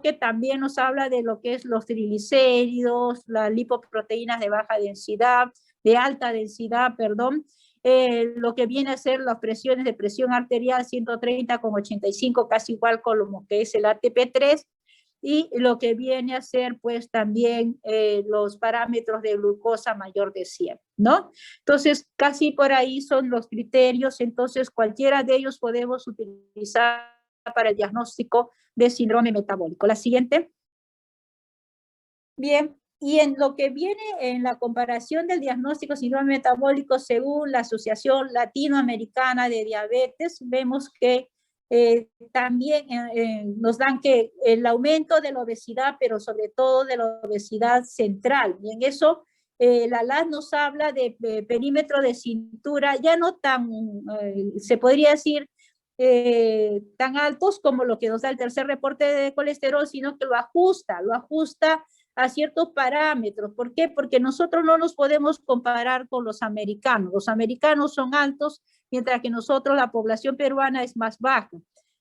que también nos habla de lo que es los triglicéridos, las lipoproteínas de baja densidad, de alta densidad, perdón, lo que viene a ser las presiones de presión arterial 130/85, casi igual con lo que es el ATP3, y lo que viene a ser pues también los parámetros de glucosa mayor de 100, ¿no? Entonces, casi por ahí son los criterios, entonces cualquiera de ellos podemos utilizar para el diagnóstico de síndrome metabólico. La siguiente. Bien, y en lo que viene en la comparación del diagnóstico de síndrome metabólico según la Asociación Latinoamericana de Diabetes, vemos que también nos dan que el aumento de la obesidad, pero sobre todo de la obesidad central, y en eso la LAD nos habla de perímetro de cintura ya no tan, se podría decir, tan altos como lo que nos da el tercer reporte de colesterol, sino que lo ajusta a ciertos parámetros. ¿Por qué? Porque nosotros no nos podemos comparar con los americanos. Los americanos son altos, mientras que nosotros, la población peruana, es más baja.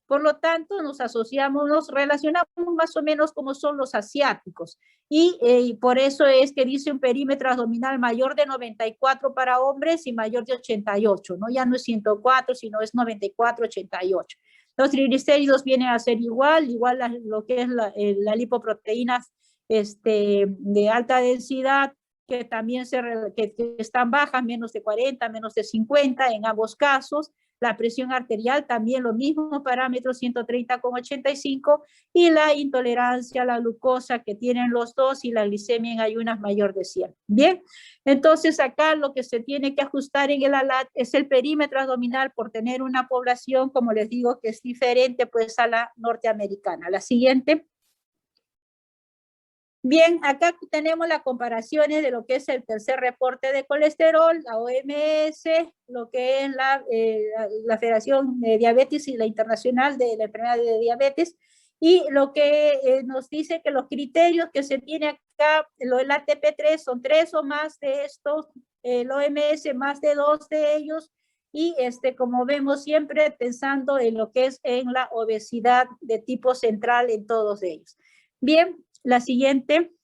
Por lo tanto, nos asociamos, nos relacionamos más o menos como son los asiáticos. Y por eso es que dice un perímetro abdominal mayor de 94 para hombres y mayor de 88, ¿no? Ya no es 104, sino es 94, 88. Los triglicéridos vienen a ser igual lo que es la lipoproteína de alta densidad, que también que están bajas, menos de 40, menos de 50 en ambos casos. La presión arterial también lo mismo, parámetro 130/85, y la intolerancia a la glucosa que tienen los dos, y la glicemia en ayunas mayor de 100. Bien, entonces acá lo que se tiene que ajustar en el ALAT es el perímetro abdominal, por tener una población, como les digo, que es diferente pues a la norteamericana. La siguiente. Bien, acá tenemos las comparaciones de lo que es el tercer reporte de colesterol, la OMS, lo que es la Federación de Diabetes y la Internacional de la Enfermedad de Diabetes, y lo que nos dice que los criterios que se tiene acá, lo del ATP3 son 3 o más de estos, el OMS más de 2 de ellos, y como vemos siempre pensando en lo que es en la obesidad de tipo central en todos ellos. Bien, la siguiente.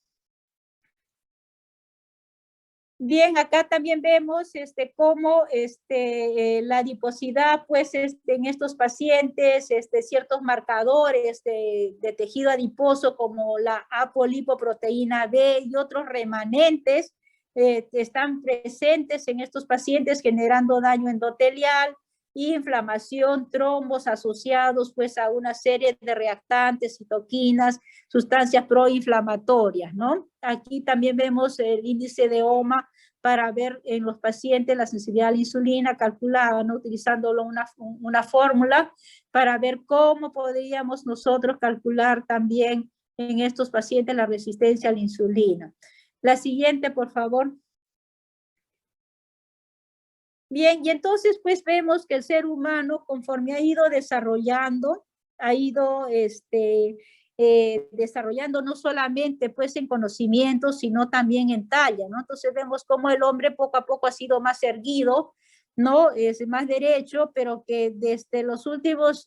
Bien, acá también vemos cómo la adiposidad, pues en estos pacientes, ciertos marcadores de tejido adiposo como la apolipoproteína B y otros remanentes están presentes en estos pacientes, generando daño endotelial, inflamación, trombos asociados pues a una serie de reactantes, citoquinas, sustancias proinflamatorias, ¿no? Aquí también vemos el índice de OMA para ver en los pacientes la sensibilidad a la insulina calculada, ¿no? Utilizándolo una fórmula para ver cómo podríamos nosotros calcular también en estos pacientes la resistencia a la insulina. La siguiente, por favor. Bien, y entonces pues vemos que el ser humano, conforme ha ido desarrollando, ha ido desarrollando no solamente pues en conocimiento, sino también en talla, ¿no? Entonces vemos cómo el hombre poco a poco ha sido más erguido, ¿no? Es más derecho, pero que desde las últimas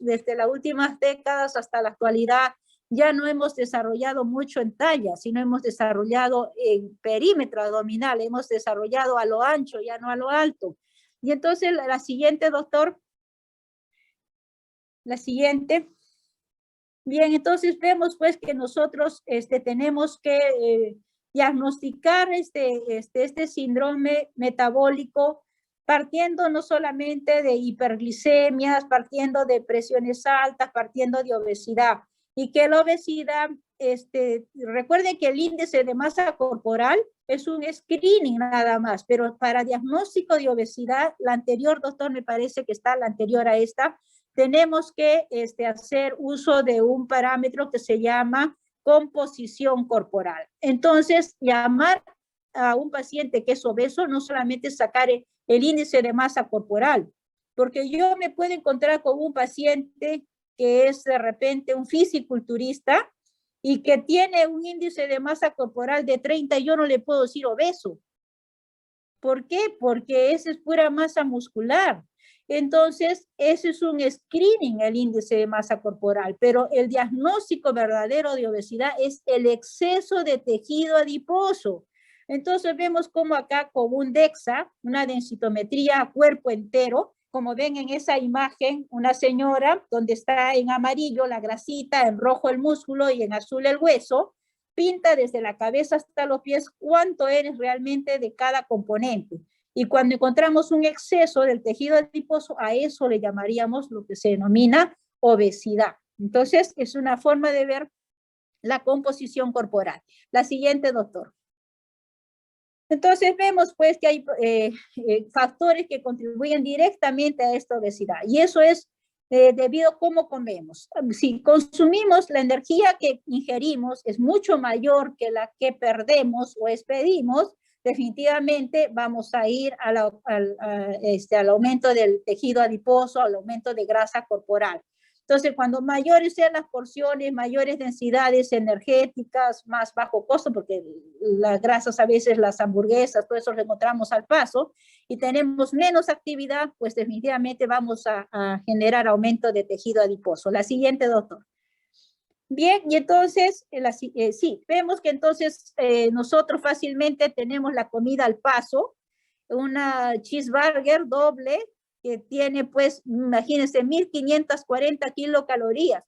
décadas hasta la actualidad ya no hemos desarrollado mucho en talla, sino hemos desarrollado en perímetro abdominal, hemos desarrollado a lo ancho, ya no a lo alto. Y entonces la siguiente, doctor. La siguiente. Bien, entonces vemos pues que nosotros tenemos que diagnosticar este síndrome metabólico partiendo no solamente de hiperglicemias, partiendo de presiones altas, partiendo de obesidad. Y que la obesidad, recuerden que el índice de masa corporal es un screening nada más, pero para diagnóstico de obesidad, la anterior, doctor, me parece que está la anterior a esta, tenemos que hacer uso de un parámetro que se llama composición corporal. Entonces, llamar a un paciente que es obeso no solamente sacar el índice de masa corporal, porque yo me puedo encontrar con un paciente que es de repente un fisiculturista y que tiene un índice de masa corporal de 30, y yo no le puedo decir obeso. ¿Por qué? Porque esa es pura masa muscular. Entonces, ese es un screening, el índice de masa corporal, pero el diagnóstico verdadero de obesidad es el exceso de tejido adiposo. Entonces, vemos como acá con un DEXA, una densitometría a cuerpo entero, como ven en esa imagen, una señora donde está en amarillo la grasita, en rojo el músculo y en azul el hueso, pinta desde la cabeza hasta los pies cuánto eres realmente de cada componente. Y cuando encontramos un exceso del tejido adiposo, a eso le llamaríamos lo que se denomina obesidad. Entonces, es una forma de ver la composición corporal. La siguiente, doctor. Entonces, vemos pues que hay factores que contribuyen directamente a esta obesidad. Y eso es debido a cómo comemos. Si consumimos, la energía que ingerimos es mucho mayor que la que perdemos o expedimos, definitivamente vamos a ir al aumento del tejido adiposo, al aumento de grasa corporal. Entonces, cuando mayores sean las porciones, mayores densidades energéticas, más bajo costo, porque las grasas a veces, las hamburguesas, todo eso lo encontramos al paso, y tenemos menos actividad, pues definitivamente vamos a generar aumento de tejido adiposo. La siguiente, doctor. Bien, y entonces, sí, vemos que entonces nosotros fácilmente tenemos la comida al paso, una cheeseburger doble, que tiene pues, imagínense, 1540 kilocalorías.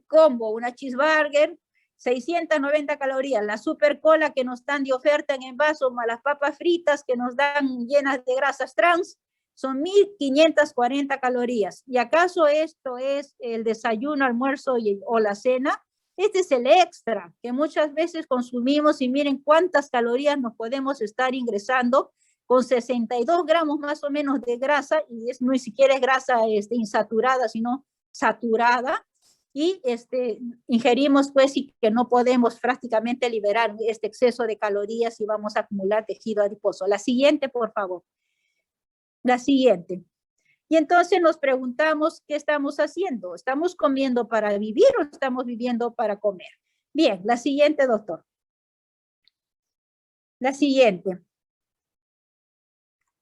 Combo, una cheeseburger, 690 calorías. La super cola que nos dan de oferta en envaso, más las papas fritas que nos dan llenas de grasas trans, son 1540 calorías. ¿Y acaso esto es el desayuno, almuerzo o la cena? Este es el extra que muchas veces consumimos y miren cuántas calorías nos podemos estar ingresando con 62 gramos más o menos de grasa, y es, ni siquiera es grasa insaturada, sino saturada, y ingerimos pues y que no podemos prácticamente liberar este exceso de calorías y vamos a acumular tejido adiposo. La siguiente, por favor. La siguiente. Y entonces nos preguntamos qué estamos haciendo. ¿Estamos comiendo para vivir o estamos viviendo para comer? Bien, la siguiente, doctor. La siguiente.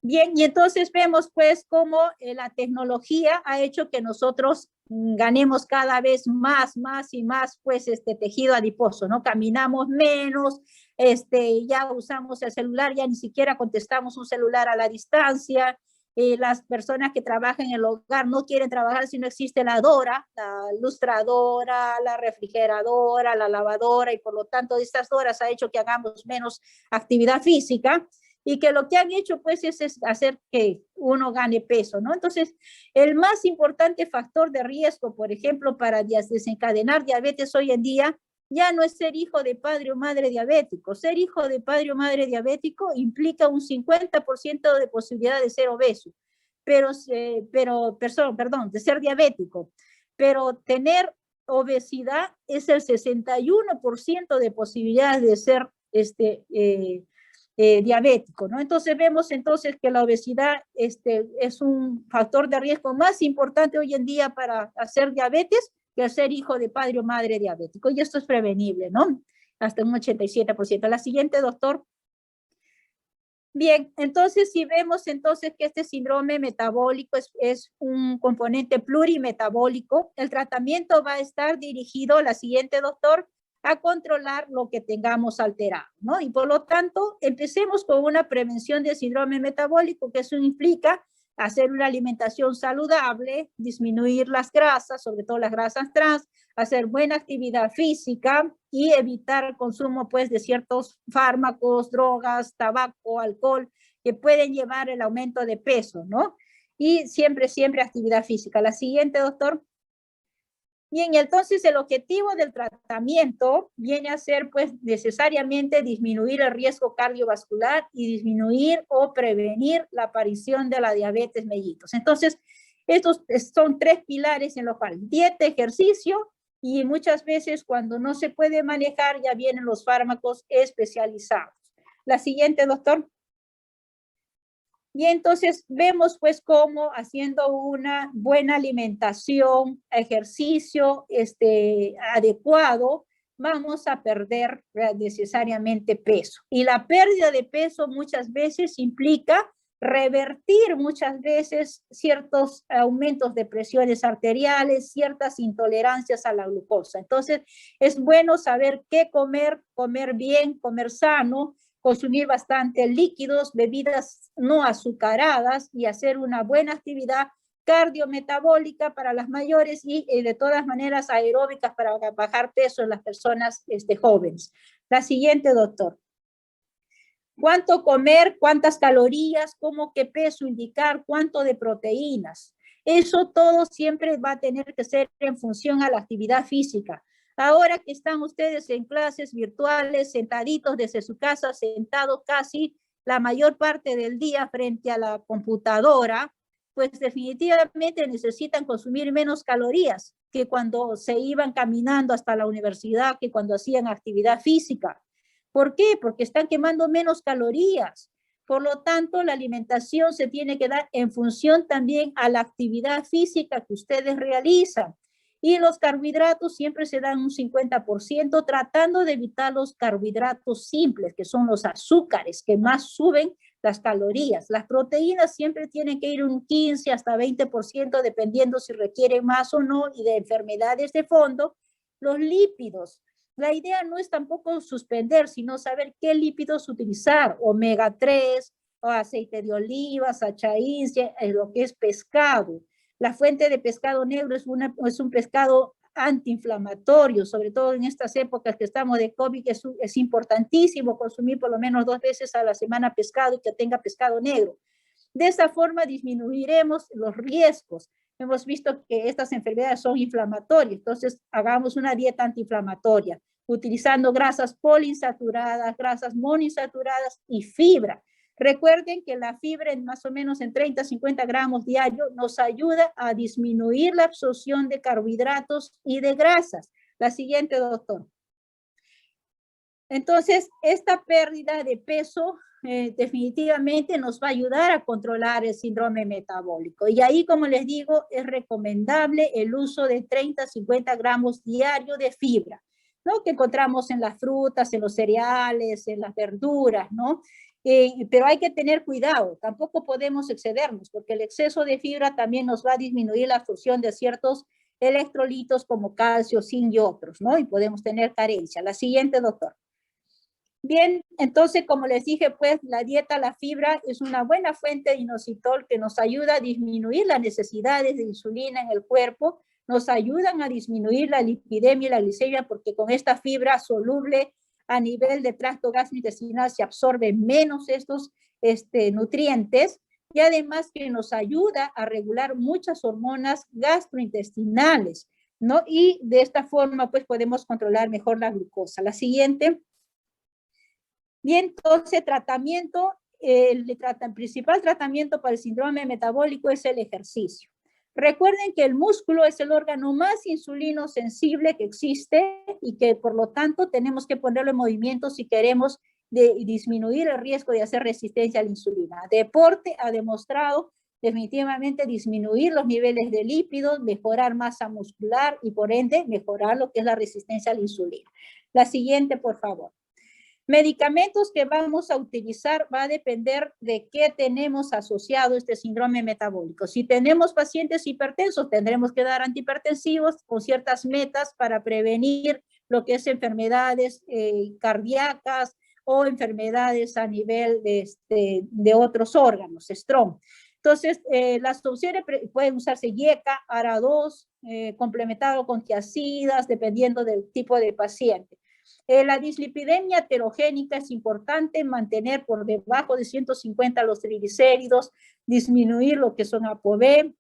Bien, y entonces vemos pues cómo la tecnología ha hecho que nosotros ganemos cada vez más y más pues tejido adiposo, ¿no? Caminamos menos, ya usamos el celular, ya ni siquiera contestamos un celular a la distancia, las personas que trabajan en el hogar no quieren trabajar si no existe la Dora, la lustradora, la refrigeradora, la lavadora, y por lo tanto estas horas ha hecho que hagamos menos actividad física, y que lo que han hecho pues es hacer que uno gane peso, ¿no? Entonces, el más importante factor de riesgo, por ejemplo, para desencadenar diabetes hoy en día, ya no es ser hijo de padre o madre diabético. Ser hijo de padre o madre diabético implica un 50% de posibilidad de ser obeso, perdón, de ser diabético, pero tener obesidad es el 61% de posibilidades de ser diabético, ¿no? Entonces vemos entonces que la obesidad es un factor de riesgo más importante hoy en día para hacer diabetes que el ser hijo de padre o madre diabético, y esto es prevenible, ¿no? Hasta un 87%. La siguiente, doctor. Bien, entonces si vemos entonces que este síndrome metabólico es un componente plurimetabólico, el tratamiento va a estar dirigido, la siguiente, doctor, a controlar lo que tengamos alterado, ¿no? Y por lo tanto, empecemos con una prevención del síndrome metabólico, que eso implica hacer una alimentación saludable, disminuir las grasas, sobre todo las grasas trans, hacer buena actividad física y evitar el consumo pues de ciertos fármacos, drogas, tabaco, alcohol, que pueden llevar el aumento de peso, ¿no? Y siempre actividad física. La siguiente, doctor. Bien, y entonces el objetivo del tratamiento viene a ser pues necesariamente disminuir el riesgo cardiovascular y disminuir o prevenir la aparición de la diabetes mellitus. Entonces, estos son tres pilares en los cuales dieta, ejercicio, y muchas veces cuando no se puede manejar ya vienen los fármacos especializados. La siguiente, doctor. Y entonces vemos pues cómo haciendo una buena alimentación, ejercicio adecuado, vamos a perder necesariamente peso. Y la pérdida de peso muchas veces implica revertir muchas veces ciertos aumentos de presiones arteriales, ciertas intolerancias a la glucosa. Entonces, es bueno saber qué comer, comer bien, comer sano, consumir bastante líquidos, bebidas no azucaradas y hacer una buena actividad cardiometabólica para las mayores y de todas maneras aeróbicas para bajar peso en las personas jóvenes. La siguiente, doctor. ¿Cuánto comer? ¿Cuántas calorías? ¿Cómo qué peso indicar? ¿Cuánto de proteínas? Eso todo siempre va a tener que ser en función a la actividad física. Ahora que están ustedes en clases virtuales, sentaditos desde su casa, sentados casi la mayor parte del día frente a la computadora, pues definitivamente necesitan consumir menos calorías que cuando se iban caminando hasta la universidad, que cuando hacían actividad física. ¿Por qué? Porque están quemando menos calorías. Por lo tanto, la alimentación se tiene que dar en función también a la actividad física que ustedes realizan. Y los carbohidratos siempre se dan un 50%, tratando de evitar los carbohidratos simples, que son los azúcares, que más suben las calorías. Las proteínas siempre tienen que ir un 15 hasta 20%, dependiendo si requieren más o no, y de enfermedades de fondo. Los lípidos. La idea no es tampoco suspender, sino saber qué lípidos utilizar, omega 3, o aceite de oliva, sachaín, lo que es pescado. La fuente de pescado negro es un pescado antiinflamatorio, sobre todo en estas épocas que estamos de COVID, es importantísimo consumir por lo menos 2 veces a la semana pescado y que tenga pescado negro. De esa forma disminuiremos los riesgos. Hemos visto que estas enfermedades son inflamatorias, entonces hagamos una dieta antiinflamatoria, utilizando grasas poliinsaturadas, grasas monoinsaturadas y fibra. Recuerden que la fibra en más o menos en 30 a 50 gramos diarios nos ayuda a disminuir la absorción de carbohidratos y de grasas. La siguiente, doctor. Entonces, esta pérdida de peso definitivamente nos va a ayudar a controlar el síndrome metabólico. Y ahí, como les digo, es recomendable el uso de 30 a 50 gramos diario de fibra, ¿no? Que encontramos en las frutas, en los cereales, en las verduras, ¿no? Pero hay que tener cuidado, tampoco podemos excedernos, porque el exceso de fibra también nos va a disminuir la absorción de ciertos electrolitos como calcio, zinc y otros, ¿no? Y podemos tener carencia. La siguiente, doctor. Bien, entonces, como les dije, pues la dieta, la fibra es una buena fuente de inositol que nos ayuda a disminuir las necesidades de insulina en el cuerpo, nos ayudan a disminuir la lipidemia y la glicemia, porque con esta fibra soluble a nivel de tracto gastrointestinal se absorben menos estos nutrientes, y además que nos ayuda a regular muchas hormonas gastrointestinales, ¿no? Y de esta forma, pues podemos controlar mejor la glucosa. La siguiente. Bien, entonces tratamiento, el principal tratamiento para el síndrome metabólico es el ejercicio. Recuerden que el músculo es el órgano más insulino sensible que existe y que por lo tanto tenemos que ponerlo en movimiento si queremos disminuir el riesgo de hacer resistencia a la insulina. Deporte ha demostrado definitivamente disminuir los niveles de lípidos, mejorar masa muscular y por ende mejorar lo que es la resistencia a la insulina. La siguiente, por favor. Medicamentos que vamos a utilizar va a depender de qué tenemos asociado este síndrome metabólico. Si tenemos pacientes hipertensos, tendremos que dar antihipertensivos con ciertas metas para prevenir lo que es enfermedades cardíacas o enfermedades a nivel de otros órganos, Strong. Entonces, las opciones pueden usarse IECA, ARA2, complementado con tiazidas, dependiendo del tipo de paciente. La dislipidemia heterogénica es importante, mantener por debajo de 150 los triglicéridos, disminuir lo que son ApoB,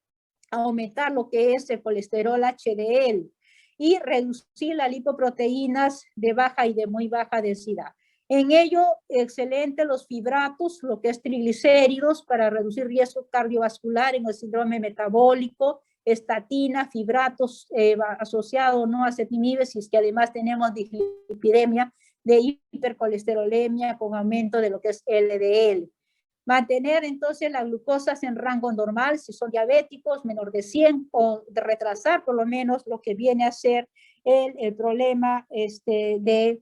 aumentar lo que es el colesterol HDL y reducir las lipoproteínas de baja y de muy baja densidad. En ello, excelente los fibratos, lo que es triglicéridos para reducir riesgo cardiovascular en el síndrome metabólico, estatina, fibratos asociados no a acetinibes, si es que además tenemos dislipidemia de hipercolesterolemia con aumento de lo que es LDL. Mantener entonces las glucosas en rango normal si son diabéticos, menor de 100, o de retrasar por lo menos lo que viene a ser el problema de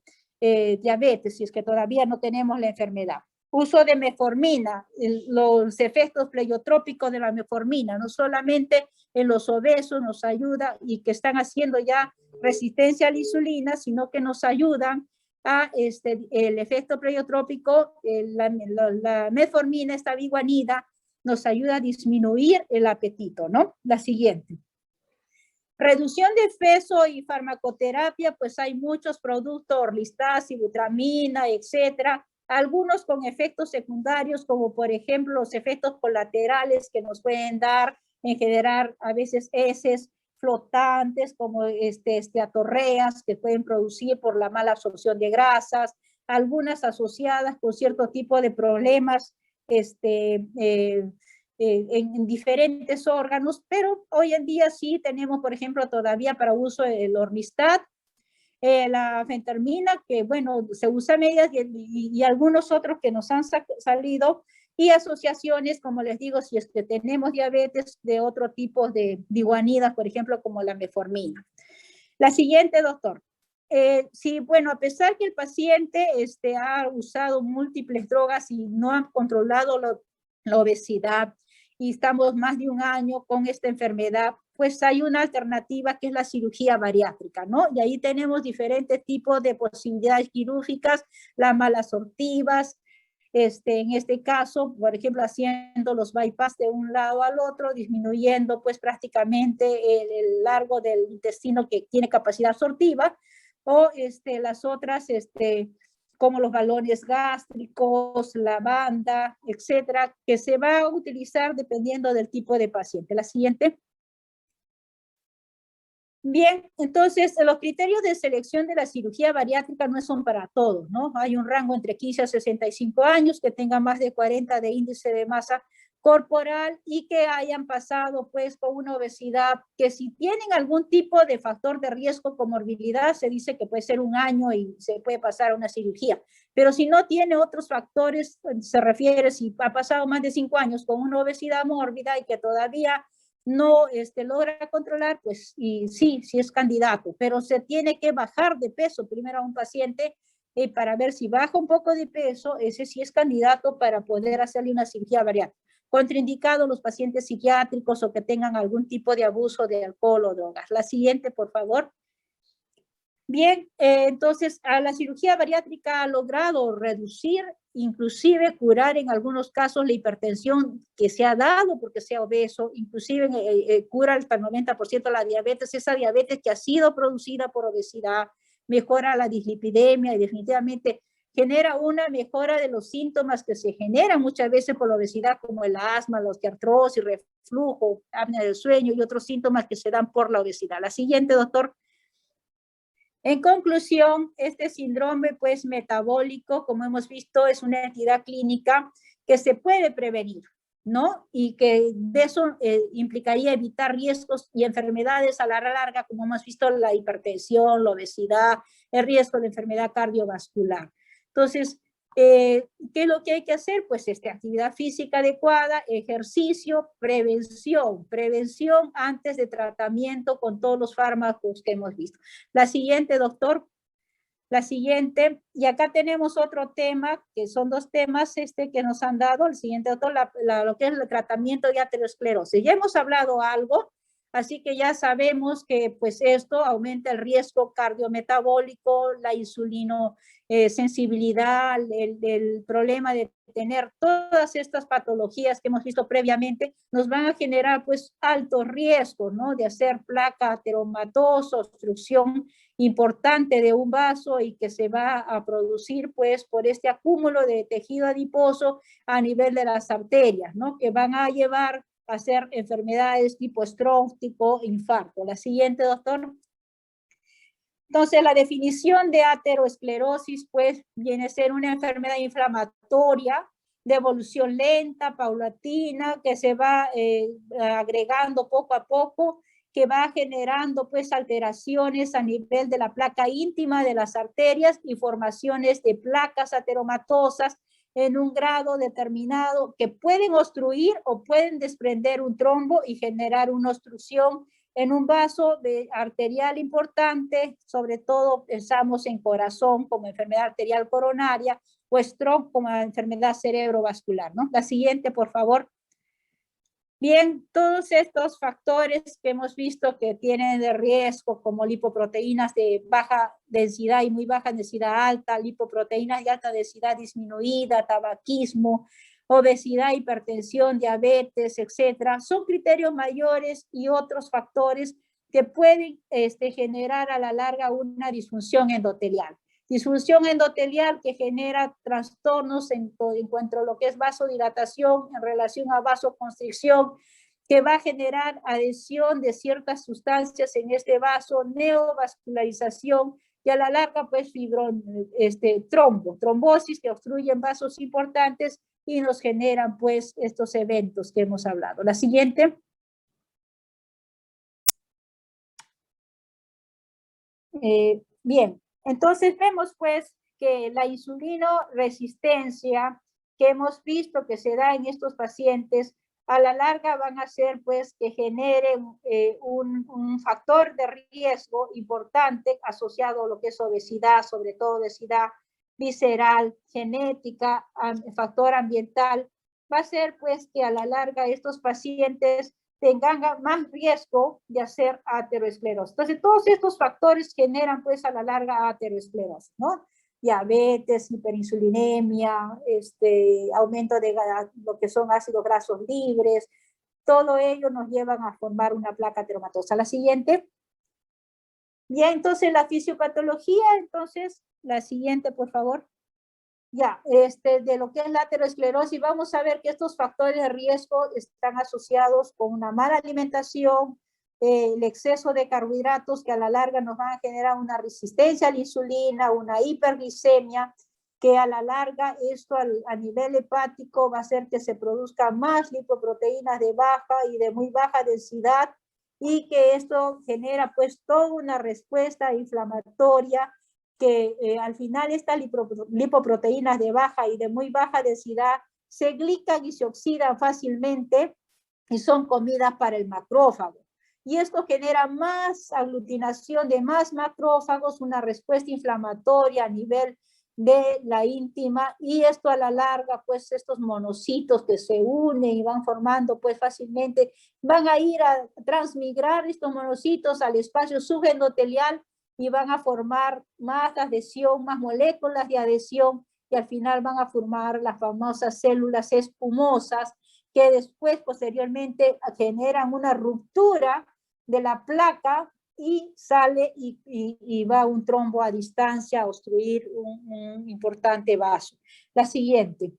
diabetes, si es que todavía no tenemos la enfermedad. uso de metformina, los efectos pleiotrópicos de la metformina, no solamente en los obesos nos ayuda y que están haciendo ya resistencia a la insulina, sino que nos ayudan a el efecto pleiotrópico, la metformina, esta biguanida, nos ayuda a disminuir el apetito, ¿no? La siguiente. Reducción de peso y farmacoterapia, pues hay muchos productos, Orlistat, sibutramina, etcétera, algunos con efectos secundarios, como por ejemplo los efectos colaterales que nos pueden dar en generar a veces heces flotantes, como esteatorreas que pueden producir por la mala absorción de grasas, algunas asociadas con cierto tipo de problemas en diferentes órganos, pero hoy en día sí tenemos, por ejemplo, todavía para uso el Orlistat, la fentermina, que bueno, se usa a medias y algunos otros que nos han salido, y asociaciones, como les digo, si es que tenemos diabetes de otro tipo de biguanidas, por ejemplo, como la metformina. La siguiente, doctor. Sí, bueno, a pesar que el paciente ha usado múltiples drogas y no ha controlado la obesidad, y estamos más de un año con esta enfermedad, pues hay una alternativa que es la cirugía bariátrica, ¿no? Y ahí tenemos diferentes tipos de posibilidades quirúrgicas, las malasortivas, en este caso, por ejemplo, haciendo los bypass de un lado al otro, disminuyendo pues prácticamente el largo del intestino que tiene capacidad absortiva, o las otras, como los balones gástricos, la banda, etcétera, que se va a utilizar dependiendo del tipo de paciente. La siguiente. Bien, entonces los criterios de selección de la cirugía bariátrica no son para todos, ¿no? Hay un rango entre 15 a 65 años, que tengan más de 40 de índice de masa corporal y que hayan pasado pues con una obesidad, que si tienen algún tipo de factor de riesgo, comorbilidad, se dice que puede ser un año y se puede pasar a una cirugía, pero si no tiene otros factores, se refiere si ha pasado más de 5 años con una obesidad mórbida y que todavía no logra controlar, pues y sí es candidato, pero se tiene que bajar de peso primero a un paciente para ver si baja un poco de peso, ese sí es candidato para poder hacerle una cirugía bariátrica. Contraindicado los pacientes psiquiátricos o que tengan algún tipo de abuso de alcohol o drogas. La siguiente, por favor. Bien, entonces a la cirugía bariátrica ha logrado reducir, inclusive curar en algunos casos la hipertensión que se ha dado porque sea obeso, inclusive cura hasta el 90% la diabetes, esa diabetes que ha sido producida por obesidad, mejora la dislipidemia y definitivamente genera una mejora de los síntomas que se generan muchas veces por la obesidad, como el asma, la osteoartrosis, reflujo, apnea del sueño y otros síntomas que se dan por la obesidad. La siguiente, doctor. En conclusión, este síndrome pues metabólico, como hemos visto, es una entidad clínica que se puede prevenir, ¿no? Y que de eso implicaría evitar riesgos y enfermedades a la larga, como hemos visto, la hipertensión, la obesidad, el riesgo de enfermedad cardiovascular. Entonces, ¿qué es lo que hay que hacer? Pues actividad física adecuada, ejercicio, prevención antes de tratamiento con todos los fármacos que hemos visto. La siguiente, doctor. La siguiente, y acá tenemos otro tema, que son dos temas que nos han dado. El siguiente, doctor, lo que es el tratamiento de aterosclerosis. Ya hemos hablado algo, así que ya sabemos que pues esto aumenta el riesgo cardiometabólico, la insulino sensibilidad, el problema de tener todas estas patologías que hemos visto previamente, nos van a generar pues altos riesgos, ¿no? De hacer placa ateromatosa, obstrucción importante de un vaso y que se va a producir pues por este acúmulo de tejido adiposo a nivel de las arterias, ¿no? Que van a llevar a hacer enfermedades tipo stroke, tipo infarto. La siguiente, doctor. Entonces, la definición de aterosclerosis, pues, viene a ser una enfermedad inflamatoria de evolución lenta, paulatina, que se va agregando poco a poco, que va generando, pues, alteraciones a nivel de la placa íntima de las arterias y formaciones de placas ateromatosas en un grado determinado que pueden obstruir o pueden desprender un trombo y generar una obstrucción en un vaso arterial importante, sobre todo pensamos en corazón como enfermedad arterial coronaria o stroke como enfermedad cerebrovascular, ¿no? La siguiente, por favor. Bien, todos estos factores que hemos visto que tienen de riesgo, como lipoproteínas de baja densidad y muy baja densidad alta, lipoproteínas de alta densidad disminuida, tabaquismo, obesidad, hipertensión, diabetes, etcétera, son criterios mayores y otros factores que pueden generar a la larga una disfunción endotelial. Disfunción endotelial que genera trastornos en cuanto a lo que es vasodilatación en relación a vasoconstricción, que va a generar adhesión de ciertas sustancias en este vaso, neovascularización y a la larga pues trombosis que obstruyen vasos importantes y nos generan pues estos eventos que hemos hablado. La siguiente. Bien, entonces vemos pues que la insulinoresistencia que hemos visto que se da en estos pacientes a la larga van a ser pues que generen un factor de riesgo importante asociado a lo que es obesidad, sobre todo obesidad visceral, genética, factor ambiental, va a ser pues que a la larga estos pacientes tengan más riesgo de hacer aterosclerosis. Entonces, todos estos factores generan, pues, a la larga aterosclerosis, ¿no? Diabetes, hiperinsulinemia, aumento de lo que son ácidos grasos libres, todo ello nos llevan a formar una placa ateromatosa. La siguiente. Bien, entonces, la fisiopatología, entonces, la siguiente, por favor. Ya, de lo que es la aterosclerosis, vamos a ver que estos factores de riesgo están asociados con una mala alimentación, el exceso de carbohidratos que a la larga nos van a generar una resistencia a la insulina, una hiperglicemia, que a la larga esto a nivel hepático va a hacer que se produzca más lipoproteínas de baja y de muy baja densidad y que esto genera pues toda una respuesta inflamatoria que al final estas lipoproteínas de baja y de muy baja densidad se glican y se oxidan fácilmente y son comidas para el macrófago. Y esto genera más aglutinación de más macrófagos, una respuesta inflamatoria a nivel de la íntima y esto a la larga, pues estos monocitos que se unen y van formando pues fácilmente, van a ir a transmigrar estos monocitos al espacio subendotelial y van a formar más adhesión, más moléculas de adhesión y al final van a formar las famosas células espumosas que después, posteriormente, generan una ruptura de la placa y sale y va un trombo a distancia a obstruir un importante vaso. La siguiente.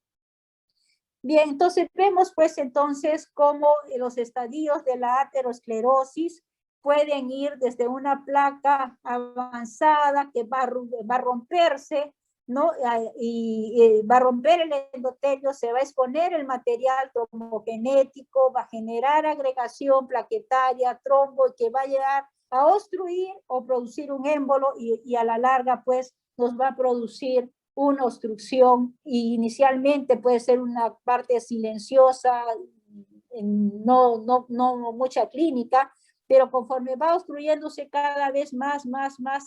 Bien, entonces vemos pues entonces cómo los estadios de la aterosclerosis pueden ir desde una placa avanzada que va a romperse, ¿no? Y va a romper el endotelio, se va a exponer el material trombogenético, va a generar agregación plaquetaria, trombo, que va a llegar a obstruir o producir un émbolo y a la larga pues nos va a producir una obstrucción y inicialmente puede ser una parte silenciosa, no mucha clínica, pero conforme va obstruyéndose cada vez más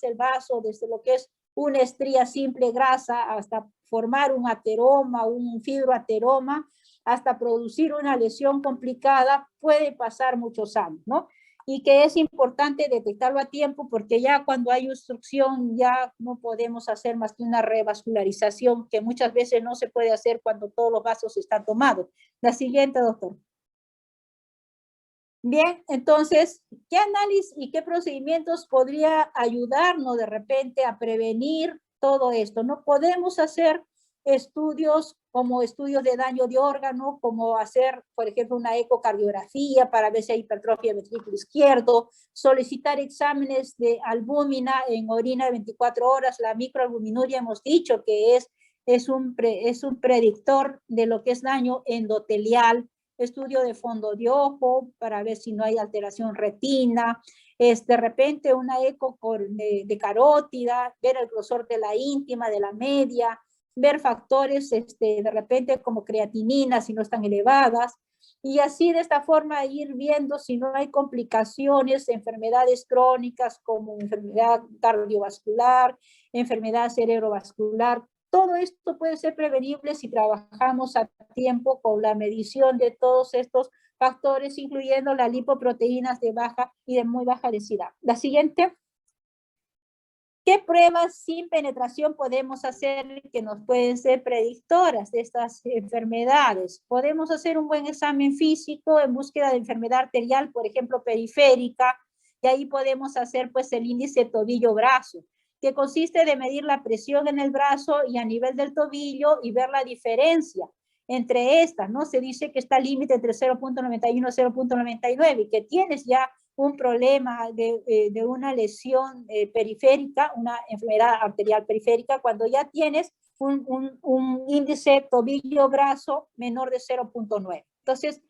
el vaso, desde lo que es una estría simple grasa hasta formar un ateroma, un fibroateroma, hasta producir una lesión complicada, puede pasar muchos años, ¿no? Y que es importante detectarlo a tiempo porque ya cuando hay obstrucción ya no podemos hacer más que una revascularización que muchas veces no se puede hacer cuando todos los vasos están tomados. La siguiente, doctor. Bien, entonces, ¿qué análisis y qué procedimientos podría ayudarnos de repente a prevenir todo esto? No podemos hacer estudios como estudios de daño de órgano, como hacer, por ejemplo, una ecocardiografía para ver si hay hipertrofia del ventrículo izquierdo, solicitar exámenes de albúmina en orina de 24 horas, la microalbuminuria hemos dicho que es un predictor de lo que es daño endotelial, estudio de fondo de ojo para ver si no hay alteración retina, de repente una eco de carótida, ver el grosor de la íntima, de la media, ver factores de repente como creatinina si no están elevadas, y así de esta forma ir viendo si no hay complicaciones, enfermedades crónicas como enfermedad cardiovascular, enfermedad cerebrovascular. Todo esto puede ser prevenible si trabajamos a tiempo con la medición de todos estos factores, incluyendo las lipoproteínas de baja y de muy baja densidad. La siguiente. ¿Qué pruebas sin penetración podemos hacer que nos pueden ser predictoras de estas enfermedades? Podemos hacer un buen examen físico en búsqueda de enfermedad arterial, por ejemplo, periférica, y ahí podemos hacer pues el índice tobillo-brazo, que consiste de medir la presión en el brazo y a nivel del tobillo y ver la diferencia entre estas, ¿no? Se dice que está límite entre 0.91 y 0.99 y que tienes ya un problema de una lesión periférica, una enfermedad arterial periférica, cuando ya tienes un índice tobillo-brazo menor de 0.9. Entonces,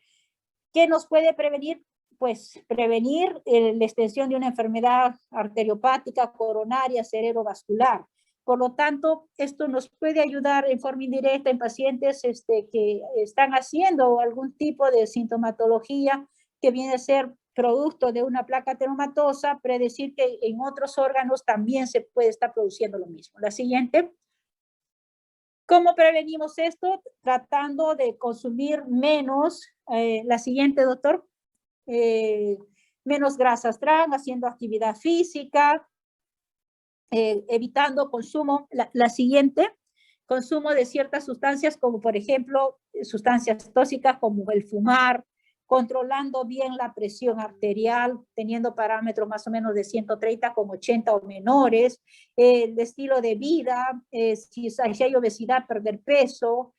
¿qué nos puede prevenir? Pues prevenir la extensión de una enfermedad arteriopática, coronaria, cerebrovascular. Por lo tanto, esto nos puede ayudar en forma indirecta en pacientes que están haciendo algún tipo de sintomatología que viene a ser producto de una placa ateromatosa, predecir que en otros órganos también se puede estar produciendo lo mismo. La siguiente. ¿Cómo prevenimos esto? Tratando de consumir menos, la siguiente, doctor, menos grasas trans, haciendo actividad física, evitando consumo, la siguiente, consumo de ciertas sustancias como por ejemplo sustancias tóxicas como el fumar, controlando bien la presión arterial, teniendo parámetros más o menos de 130 con 80 o menores, el estilo de vida, si hay obesidad, perder peso,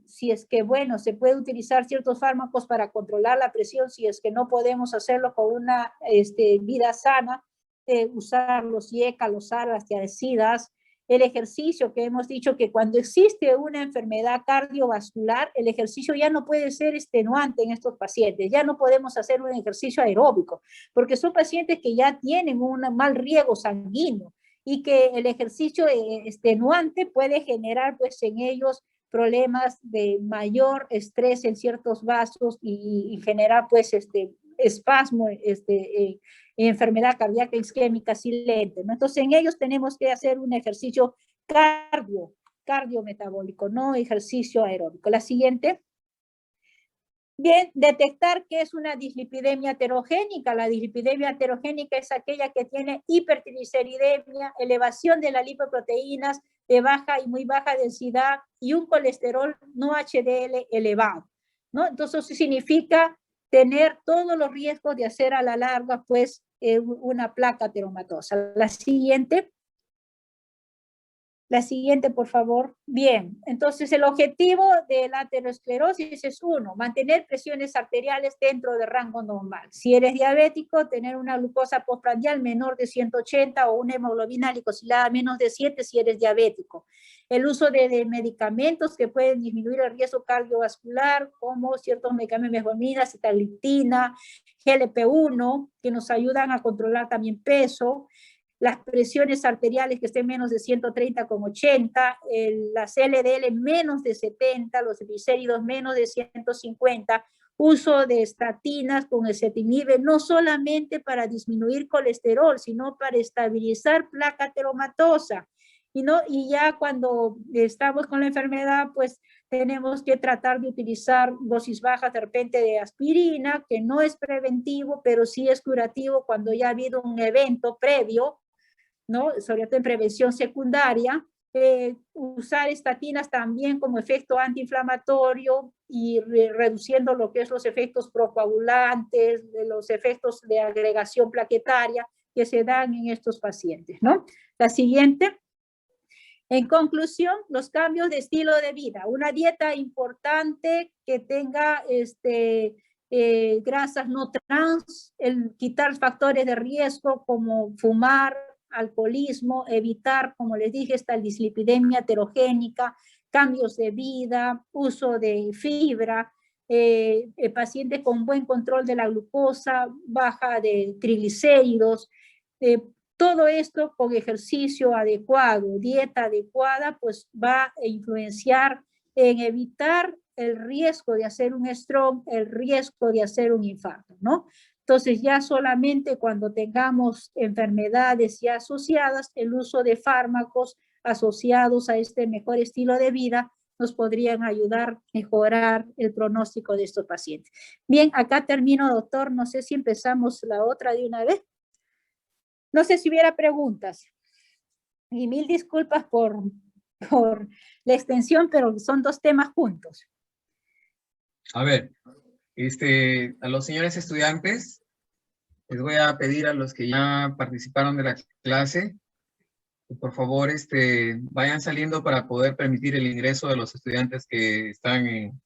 si es que, bueno, se puede utilizar ciertos fármacos para controlar la presión, si es que no podemos hacerlo con una vida sana, usar los IECA, los ARA, las tiazicidas, el ejercicio, que hemos dicho que cuando existe una enfermedad cardiovascular, el ejercicio ya no puede ser extenuante en estos pacientes, ya no podemos hacer un ejercicio aeróbico, porque son pacientes que ya tienen un mal riego sanguíneo y que el ejercicio extenuante puede generar pues en ellos problemas de mayor estrés en ciertos vasos y generar pues espasmo, enfermedad cardíaca isquémica silente, ¿no? Entonces en ellos tenemos que hacer un ejercicio cardiometabólico, no ejercicio aeróbico. La siguiente. Bien, detectar qué es una dislipidemia heterogénica. La dislipidemia heterogénica es aquella que tiene hipertrigliceridemia, elevación de las lipoproteínas de baja y muy baja densidad y un colesterol no HDL elevado, ¿no? Entonces eso significa tener todos los riesgos de hacer a la larga, pues, una placa ateromatosa. La siguiente. La siguiente, por favor. Bien, entonces el objetivo de la aterosclerosis es uno, mantener presiones arteriales dentro del rango normal. Si eres diabético, tener una glucosa postprandial menor de 180 o una hemoglobina glicosilada menos de 7 si eres diabético. El uso de medicamentos que pueden disminuir el riesgo cardiovascular, como ciertos medicamentos, metformina, sitagliptina, GLP-1, que nos ayudan a controlar también peso. Las presiones arteriales que estén menos de 130 con 80, las LDL menos de 70, los triglicéridos menos de 150, uso de estatinas con ezetimibe, no solamente para disminuir colesterol, sino para estabilizar placa ateromatosa. Y ya cuando estamos con la enfermedad, pues tenemos que tratar de utilizar dosis bajas de repente de aspirina, que no es preventivo, pero sí es curativo cuando ya ha habido un evento previo, ¿no? Sobre todo en prevención secundaria, usar estatinas también como efecto antiinflamatorio y reduciendo lo que es los efectos procoagulantes, los efectos de agregación plaquetaria que se dan en estos pacientes, ¿no? La siguiente. En conclusión, los cambios de estilo de vida, una dieta importante que tenga grasas no trans, el quitar factores de riesgo como fumar, alcoholismo, evitar, como les dije, esta dislipidemia heterogénica, cambios de vida, uso de fibra, pacientes con buen control de la glucosa, baja de triglicéridos, todo esto con ejercicio adecuado, dieta adecuada, pues va a influenciar en evitar el riesgo de hacer un stroke, el riesgo de hacer un infarto, ¿no? Entonces ya solamente cuando tengamos enfermedades ya asociadas, el uso de fármacos asociados a este mejor estilo de vida nos podrían ayudar a mejorar el pronóstico de estos pacientes. Bien, acá termino, doctor. No sé si empezamos la otra de una vez. No sé si hubiera preguntas. Y mil disculpas por la extensión, pero son dos temas juntos. A ver, a los señores estudiantes, les voy a pedir a los que ya participaron de la clase, que por favor vayan saliendo para poder permitir el ingreso de los estudiantes que están